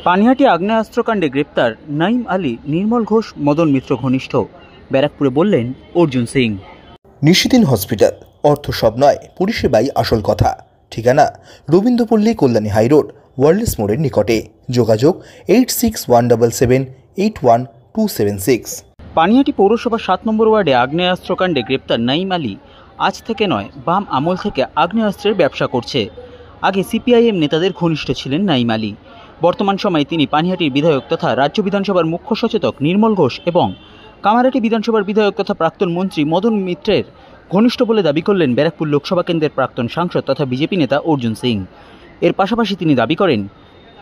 পানিহাটি আগ্নেয়াস্ত্রকাণ্ডে গ্রেপ্তার নাইম আলী, নির্মল ঘোষ, মদন মিত্র ঘনিষ্ঠ। ব্যারাকপুরে বললেন অর্জুন সিং। নিশিদিন হসপিটাল, অর্থ সব নয়, পরিষেবাই আসল কথা। ঠিকানা রবীন্দ্রপল্লী, কল্যাণী হাইরোড, ওয়ার্ল্ডস মোড়ের নিকটে। যোগাযোগ 8617781276। পানিহাটি পৌরসভা 7 নম্বর ওয়ার্ডে আগ্নেয়াস্ত্রকাণ্ডে গ্রেপ্তার নাইম আলী আজ থেকে নয়, বাম আমল থেকে আগ্নেয়াস্ত্রের ব্যবসা করছে। আগে সিপিআইএম নেতাদের ঘনিষ্ঠ ছিলেন নাইম আলী। বর্তমান সময়ে তিনি পানিহাটির বিধায়ক তথা রাজ্য বিধানসভার মুখ্য সচেতক নির্মল ঘোষ এবং কামারহাটি বিধানসভার বিধায়ক তথা প্রাক্তন মন্ত্রী মদন মিত্রের ঘনিষ্ঠ বলে দাবি করলেন ব্যারাকপুর লোকসভা কেন্দ্রের প্রাক্তন সাংসদ তথা বিজেপি নেতা অর্জুন সিং। এর পাশাপাশি তিনি দাবি করেন,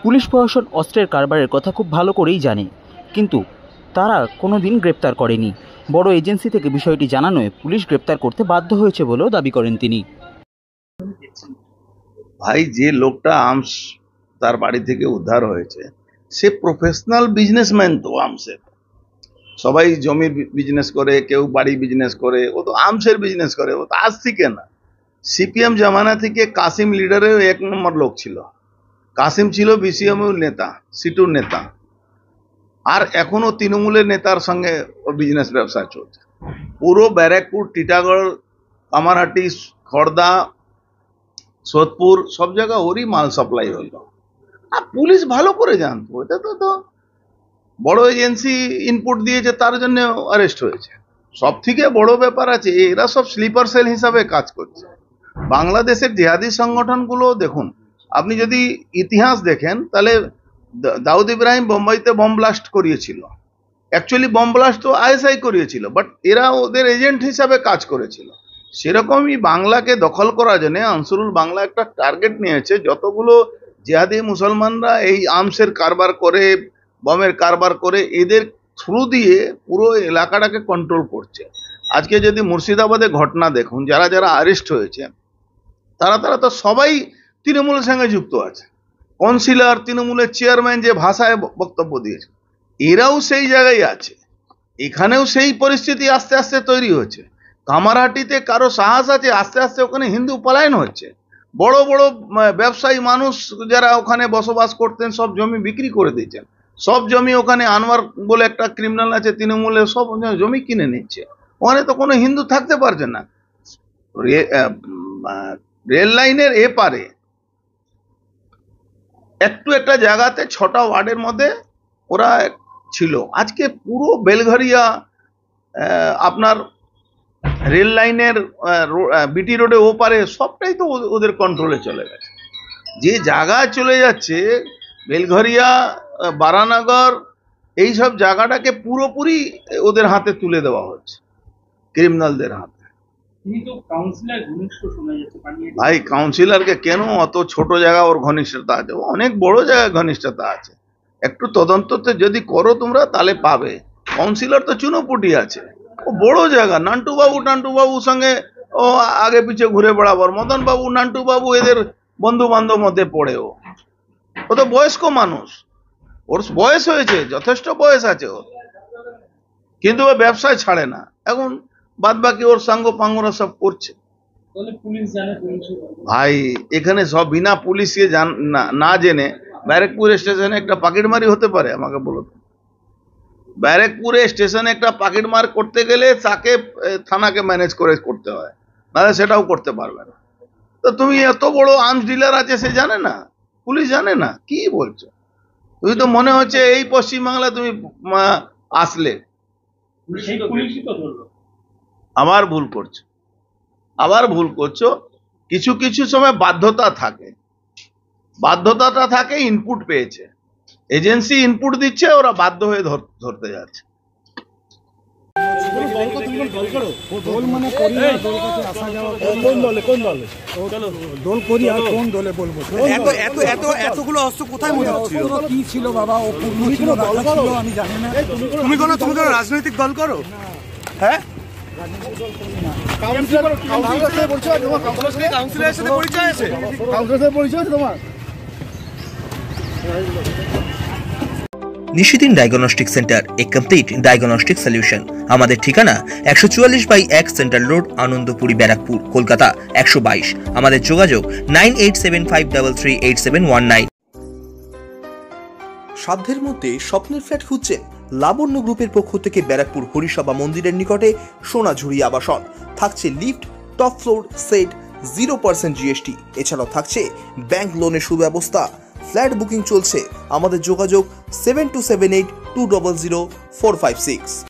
পুলিশ প্রশাসন অস্ত্রের কারবারের কথা খুব ভালো করেই জানে, কিন্তু তারা কোনোদিন গ্রেপ্তার করেনি। বড় এজেন্সি থেকে বিষয়টি জানানোয় পুলিশ গ্রেপ্তার করতে বাধ্য হয়েছে বলেও দাবি করেন তিনি। ভাই, যে লোকটা আর্মস তার বাড়ি থেকে উদ্ধার হয়েছে, সে প্রফেশনাল বিজনেসম্যান। তো আর্মসের সবাই জমির বিজনেস করে, কেউ বাড়ি বিজনেস করে, ও তো আর্মসের বিজনেস করে। ও তো আজ থেকে না, সিপিএম জামানা থেকে কাসিম লিডারের 1 নম্বর লোক ছিল। কাসিম ছিল বিসিএমের নেতা, সিটুর নেতা, আর এখনো তৃণমূলের নেতার সঙ্গে ওর বিজনেস ব্যবসা চলছে। পুরো ব্যারাকপুর, টিটাগড়, কামারহাটি, খড়দা, সোদপুর সব জায়গা ওরই মাল সাপ্লাই হলো। আর পুলিশ ভালো করে জানতো, এটা তো বড় এজেন্সি ইনপুট দিয়েছে, তার জন্য অ্যারেস্ট হয়েছে। সব থেকে বড় ব্যাপার আছে, এরা সব স্লিপার সেল হিসাবে কাজ করছে। বাংলাদেশের জিহাদি সংগঠনগুলো দেখুন, আপনি যদি ইতিহাস দেখেন তাহলে দাউদ ইব্রাহিম বোম্বাইতে বম ব্লাস্ট করিয়েছিল। অ্যাকচুয়ালি বম ব্লাস্ট তো আইএসআই করিয়েছিল, বাট এরা ওদের এজেন্ট হিসাবে কাজ করেছিল। সেরকমই বাংলাকে দখল করার জন্য আনসারুল বাংলা একটা টার্গেট নিয়েছে। যতগুলো জিহাদি মুসলমানরা এই আর্মসের কারবার করে, বমের কারবার করে, এদের থ্রু দিয়ে পুরো এলাকাটাকে কন্ট্রোল করছে। আজকে যদি মুর্শিদাবাদে ঘটনা দেখুন, যারা যারা অ্যারেস্ট হয়েছে তারা তো সবাই তৃণমূলের সঙ্গে যুক্ত আছে। কাউন্সিলর, তৃণমূলের চেয়ারম্যান যে ভাষায় বক্তব্য দিয়েছে, এরাও সেই জায়গায় আছে। এখানেও সেই পরিস্থিতি আস্তে আস্তে তৈরি হচ্ছে। কামারহাটিতে কারো সাহস আছে, আস্তে আস্তে ওখানে হিন্দু পলায়ন হচ্ছে। বড় বড় ব্যবসায়ী মানুষ যারা ওখানে বসবাস করতেন, সব জমি বিক্রি করে দিয়েছেন। সব জমি ওখানে আনোয়ার বলে একটা ক্রিমিনাল আছে তৃণমূলের, সব জমি কিনে নিচ্ছে। ওখানে তো কোনো হিন্দু থাকতে পারছে না। রেল লাইনের এপারে একটা জায়গাতে 6টা ওয়ার্ডের মধ্যে ওরা ছিল। আজকে পুরো বেলঘরিয়া, আপনার রেল লাইনের বিটি রোডে ওপারে সবটাই তো ওদের কন্ট্রোলে চলে গেছে। যে জায়গায় চলে যাচ্ছে বেলঘরিয়া, বারানগর, এইসব জায়গাটাকে পুরোপুরি ওদের হাতে তুলে দেওয়া হচ্ছে, ক্রিমিনালদের হাতে। ভাই, কাউন্সিলরকে কেন অত ছোট জায়গা ওর ঘনিষ্ঠতা আছে? অনেক বড় জায়গায় ঘনিষ্ঠতা আছে। একটু তদন্ততে যদি করো তোমরা তাহলে পাবে। কাউন্সিলর তো চুনোপুটি আছে, ও বড় জায়গা। নান্টু বাবুর সঙ্গে ও আগে পিছে ঘুরে বেড়াবার, মদন বাবু, নান্টু বাবু এদের বন্ধু বান্ধব মধ্যে পড়ে। ও তো বয়স্ক মানুষ, ওর বয়স হয়েছে, যথেষ্ট বয়স আছে ওর, কিন্তু ও ব্যবসায় ছাড়ে না। এখন বাদ বাকি ওর সাঙ্গ পাঙ্গরা সব করছে। ভাই, এখানে সব বিনা পুলিশকে না জেনে ব্যারাকপুর স্টেশনে একটা পাকিটমারি হতে পারে? আমাকে বলো তো। ব্যারাকপুরে স্টেশনে একটা পাকিটমার করতে গেলে তাকে থানাকে ম্যানেজ করে করতে হয়, নাহলে সেটাও করতে পারবে না। তো তুমি এত বড় আর্মস ডিলার আছে, সে জানে না? পুলিশ জানে না? কি বলছো তুমি? তো মনে হচ্ছে এই পশ্চিমবাংলা তুমি আসলে। আবার ভুল করছো। কিছু কিছু সময় বাধ্যতাটা থাকে। ইনপুট পেয়েছে, এজেন্সি ইনপুট দিচ্ছে, ওরা বাধ্য হয়ে ধরতে যাচ্ছে। এতগুলো অস্ত্র কোথায় মজুদ ছিল? কি ছিল বাবা? ও ছিল, আমি জানি না। তুমি কোনো রাজনৈতিক দল করো? হ্যাঁ, কাউন্সিলরের সাথে পরিচয় আছে? তোমার নিশিদিন ডায়াগনস্টিক সেন্টার, এ কমপ্লিট ডায়াগনস্টিক সলিউশন। আমাদের ঠিকানা 144/1 সেন্ট্রাল রোড, আনন্দপুরি, ব্যারাকপুর, কলকাতা 122। আমাদের যোগাযোগ 9875338719। সাধ্যের মধ্যে স্বপ্নের ফ্ল্যাট খুঁজছেন? লাবণ্য গ্রুপের পক্ষ থেকে ব্যারাকপুর হরিসভা মন্দিরের নিকটে সোনাঝুরি আবাসন। থাকছে lift, top floor, set, 0% GST। এছাড়াও থাকছে ব্যাংক লোনের সুব্যবস্থা। ফ্ল্যাট বুকিং চলছে। আমাদের যোগাযোগ 7278200456।